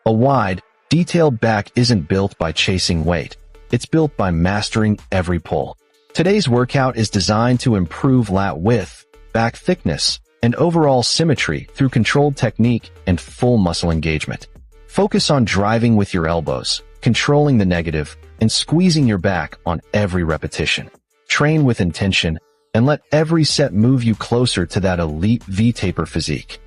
A wide, detailed back isn't built by chasing weight. It's built by mastering every pull. Today's workout is designed to improve lat width, back thickness, and overall symmetry through controlled technique and full muscle engagement. Focus on driving with your elbows, controlling the negative, and squeezing your back on every repetition. Train with intention, and let every set move you closer to that elite V-taper physique.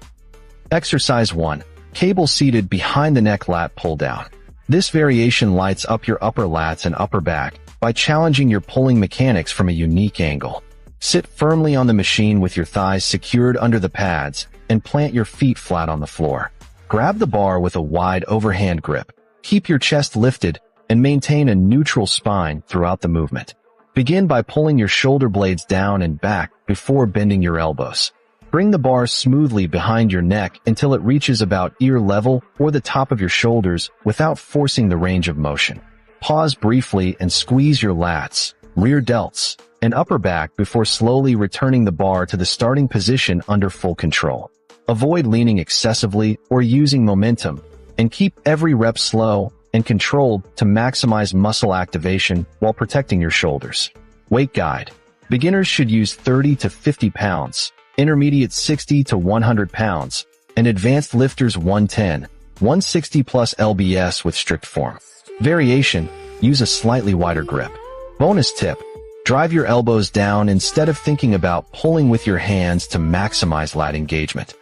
Exercise 1. Cable seated behind the neck lat pull down. This variation lights up your upper lats and upper back by challenging your pulling mechanics from a unique angle. Sit firmly on the machine with your thighs secured under the pads and plant your feet flat on the floor. Grab the bar with a wide overhand grip. Keep your chest lifted and maintain a neutral spine throughout the movement. Begin by pulling your shoulder blades down and back before bending your elbows. Bring the bar smoothly behind your neck until it reaches about ear level or the top of your shoulders without forcing the range of motion. Pause briefly and squeeze your lats, rear delts, and upper back before slowly returning the bar to the starting position under full control. Avoid leaning excessively or using momentum, and keep every rep slow and controlled to maximize muscle activation while protecting your shoulders. Weight guide. Beginners should use 30 to 50 pounds, intermediate 60 to 100 pounds, and advanced lifters 110, 160 plus lbs with strict form. Variation, use a slightly wider grip. Bonus tip, drive your elbows down instead of thinking about pulling with your hands to maximize lat engagement.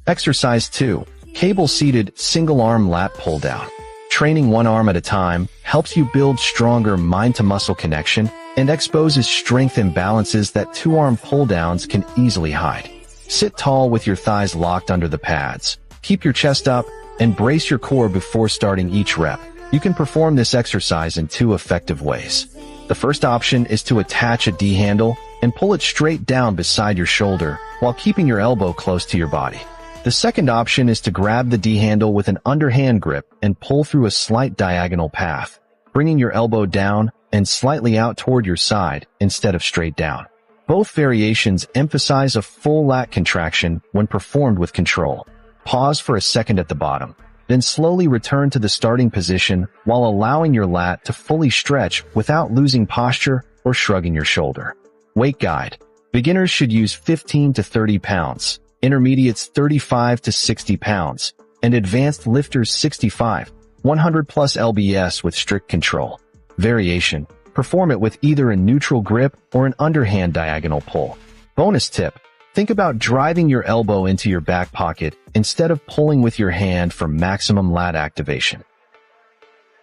Exercise 2. Cable-seated single-arm lat pull-down. Training one arm at a time helps you build stronger mind-to-muscle connection and exposes strength imbalances that two-arm pull-downs can easily hide. Sit tall with your thighs locked under the pads. Keep your chest up and brace your core before starting each rep. You can perform this exercise in 2 effective ways. The first option is to attach a D-handle and pull it straight down beside your shoulder while keeping your elbow close to your body. The second option is to grab the D-handle with an underhand grip and pull through a slight diagonal path, bringing your elbow down and slightly out toward your side instead of straight down. Both variations emphasize a full lat contraction when performed with control. Pause for a second at the bottom, then slowly return to the starting position while allowing your lat to fully stretch without losing posture or shrugging your shoulder. Weight guide. Beginners should use 15 to 30 pounds, intermediates 35 to 60 pounds, and advanced lifters 65, 100 plus lbs with strict control. Variation. Perform it with either a neutral grip or an underhand diagonal pull. Bonus tip. Think about driving your elbow into your back pocket instead of pulling with your hand for maximum lat activation.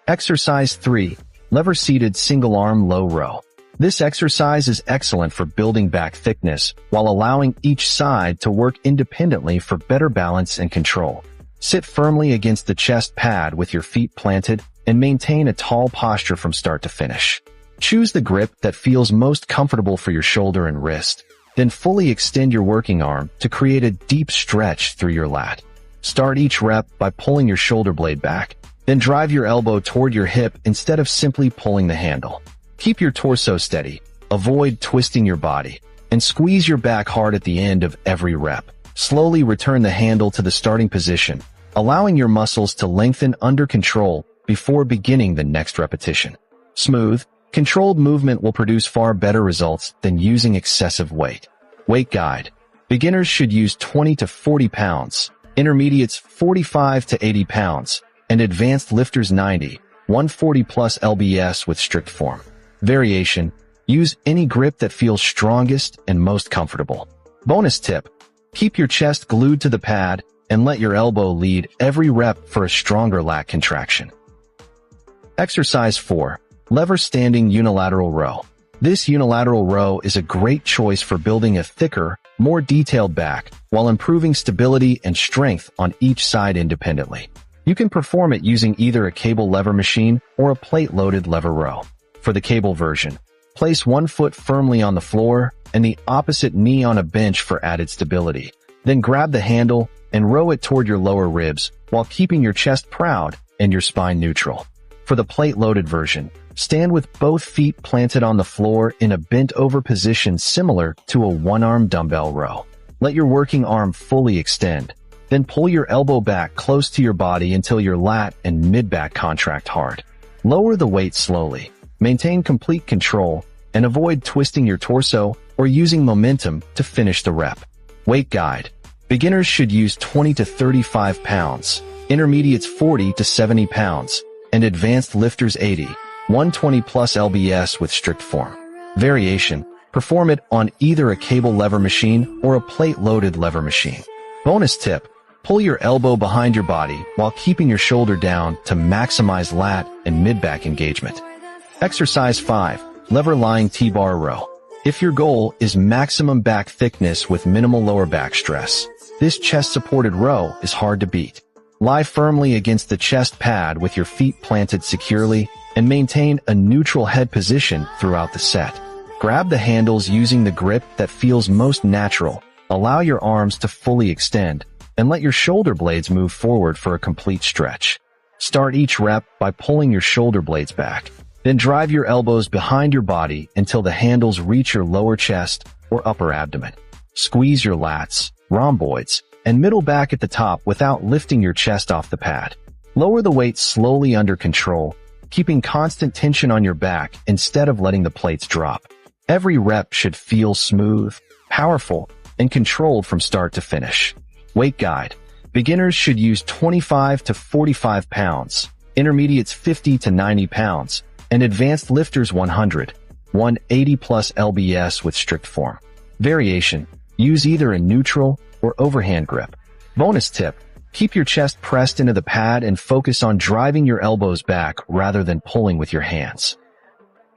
Exercise 3. Lever-seated single-arm low row. This exercise is excellent for building back thickness while allowing each side to work independently for better balance and control. Sit firmly against the chest pad with your feet planted and maintain a tall posture from start to finish. Choose the grip that feels most comfortable for your shoulder and wrist. Then fully extend your working arm to create a deep stretch through your lat. Start each rep by pulling your shoulder blade back, then drive your elbow toward your hip instead of simply pulling the handle. Keep your torso steady, avoid twisting your body, and squeeze your back hard at the end of every rep. Slowly return the handle to the starting position, allowing your muscles to lengthen under control before beginning the next repetition. Smooth, controlled movement will produce far better results than using excessive weight. Weight guide. Beginners should use 20 to 40 pounds, intermediates 45 to 80 pounds, and advanced lifters 90, 140 plus lbs with strict form. Variation. Use any grip that feels strongest and most comfortable. Bonus tip. Keep your chest glued to the pad and let your elbow lead every rep for a stronger lat contraction. Exercise 4. Lever standing unilateral row. This unilateral row is a great choice for building a thicker, more detailed back while improving stability and strength on each side independently. You can perform it using either a cable lever machine or a plate-loaded lever row. For the cable version, place one foot firmly on the floor and the opposite knee on a bench for added stability. Then grab the handle and row it toward your lower ribs while keeping your chest proud and your spine neutral. For the plate-loaded version, stand with both feet planted on the floor in a bent-over position similar to a one-arm dumbbell row. Let your working arm fully extend, Then pull your elbow back close to your body until your lat and mid-back contract hard. Lower the weight slowly. Maintain complete control and avoid twisting your torso or using momentum to finish the rep. Weight guide. Beginners should use 20 to 35 pounds, intermediates 40 to 70 pounds, and advanced lifters 80, 120 plus lbs with strict form. Variation. Perform it on either a cable lever machine or a plate-loaded lever machine. Bonus tip. Pull your elbow behind your body while keeping your shoulder down to maximize lat and mid-back engagement. Exercise 5. Lever lying T-bar row. If your goal is maximum back thickness with minimal lower back stress, this chest-supported row is hard to beat. Lie firmly against the chest pad with your feet planted securely and maintain a neutral head position throughout the set. Grab the handles using the grip that feels most natural. Allow your arms to fully extend and let your shoulder blades move forward for a complete stretch. Start each rep by pulling your shoulder blades back. Then drive your elbows behind your body until the handles reach your lower chest or upper abdomen. Squeeze your lats, rhomboids, and middle back at the top without lifting your chest off the pad. Lower the weight slowly under control, keeping constant tension on your back instead of letting the plates drop. Every rep should feel smooth, powerful, and controlled from start to finish. Weight guide. Beginners should use 25 to 45 pounds, intermediates 50 to 90 pounds, and advanced lifters 100, 180 plus lbs with strict form. Variation. Use either a neutral or overhand grip. Bonus tip. Keep your chest pressed into the pad and focus on driving your elbows back rather than pulling with your hands.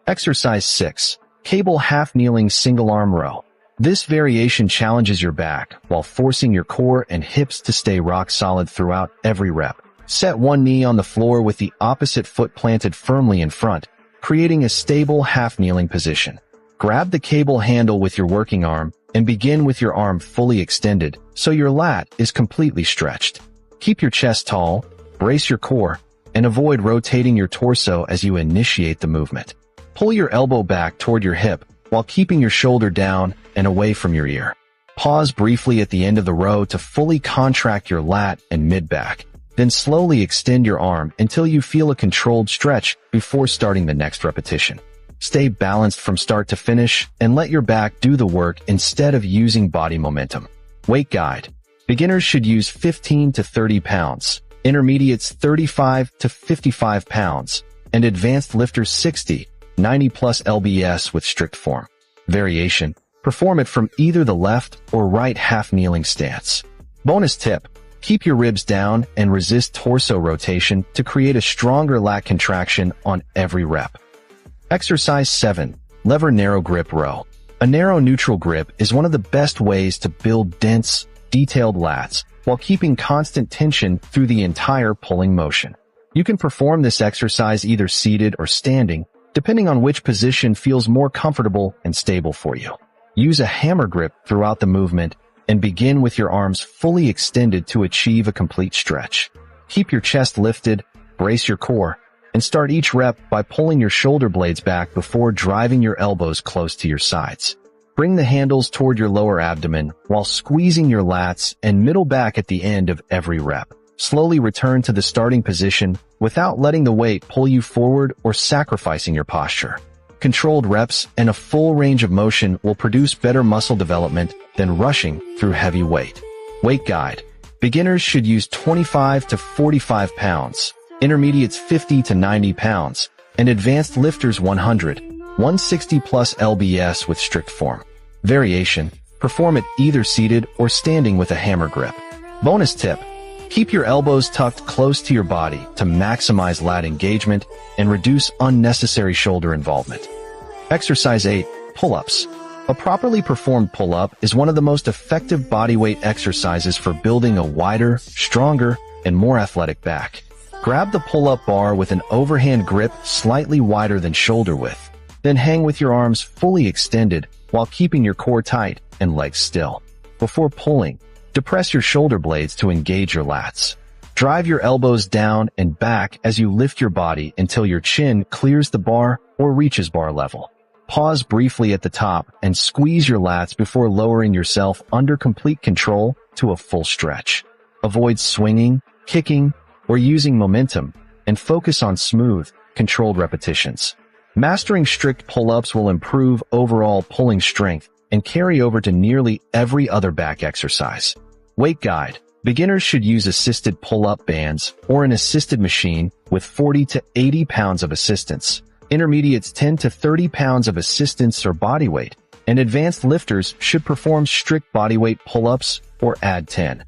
Exercise 6. Cable half-kneeling single-arm row. This variation challenges your back while forcing your core and hips to stay rock-solid throughout every rep. Set one knee on the floor with the opposite foot planted firmly in front, creating a stable half-kneeling position. Grab the cable handle with your working arm and begin with your arm fully extended so your lat is completely stretched. Keep your chest tall, brace your core, and avoid rotating your torso as you initiate the movement. Pull your elbow back toward your hip while keeping your shoulder down and away from your ear. Pause briefly at the end of the row to fully contract your lat and mid-back. Then slowly extend your arm until you feel a controlled stretch before starting the next repetition. Stay balanced from start to finish and let your back do the work instead of using body momentum. Weight guide. Beginners should use 15 to 30 pounds, intermediates 35 to 55 pounds, and advanced lifters 60, 90 plus lbs with strict form. Variation. Perform it from either the left or right half-kneeling stance. Bonus tip. Keep your ribs down and resist torso rotation to create a stronger lat contraction on every rep. Exercise 7. Lever narrow grip row. A narrow neutral grip is one of the best ways to build dense, detailed lats while keeping constant tension through the entire pulling motion. You can perform this exercise either seated or standing, depending on which position feels more comfortable and stable for you. Use a hammer grip throughout the movement and begin with your arms fully extended to achieve a complete stretch. Keep your chest lifted, brace your core, and start each rep by pulling your shoulder blades back before driving your elbows close to your sides. Bring the handles toward your lower abdomen while squeezing your lats and middle back at the end of every rep. Slowly return to the starting position without letting the weight pull you forward or sacrificing your posture. Controlled reps and a full range of motion will produce better muscle development than rushing through heavy weight. Weight guide. Beginners should use 25 to 45 pounds, intermediates 50 to 90 pounds, and advanced lifters 100, 160 plus lbs with strict form. Variation. Perform it either seated or standing with a hammer grip. Bonus tip. Keep your elbows tucked close to your body to maximize lat engagement and reduce unnecessary shoulder involvement. Exercise 8. Pull-ups. A properly performed pull-up is one of the most effective bodyweight exercises for building a wider, stronger, and more athletic back. Grab the pull-up bar with an overhand grip slightly wider than shoulder width. Then hang with your arms fully extended while keeping your core tight and legs still. Before pulling, depress your shoulder blades to engage your lats. Drive your elbows down and back as you lift your body until your chin clears the bar or reaches bar level. Pause briefly at the top and squeeze your lats before lowering yourself under complete control to a full stretch. Avoid swinging, kicking, or using momentum, and focus on smooth, controlled repetitions. Mastering strict pull-ups will improve overall pulling strength and carry over to nearly every other back exercise. Weight guide. Beginners should use assisted pull-up bands or an assisted machine with 40 to 80 pounds of assistance. Intermediates 10 to 30 pounds of assistance or body weight, and advanced lifters should perform strict bodyweight pull-ups or add 10.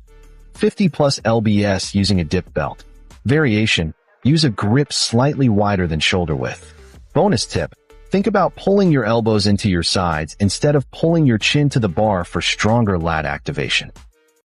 50 plus lbs using a dip belt. Variation. Use a grip slightly wider than shoulder width. Bonus tip. Think about pulling your elbows into your sides instead of pulling your chin to the bar for stronger lat activation.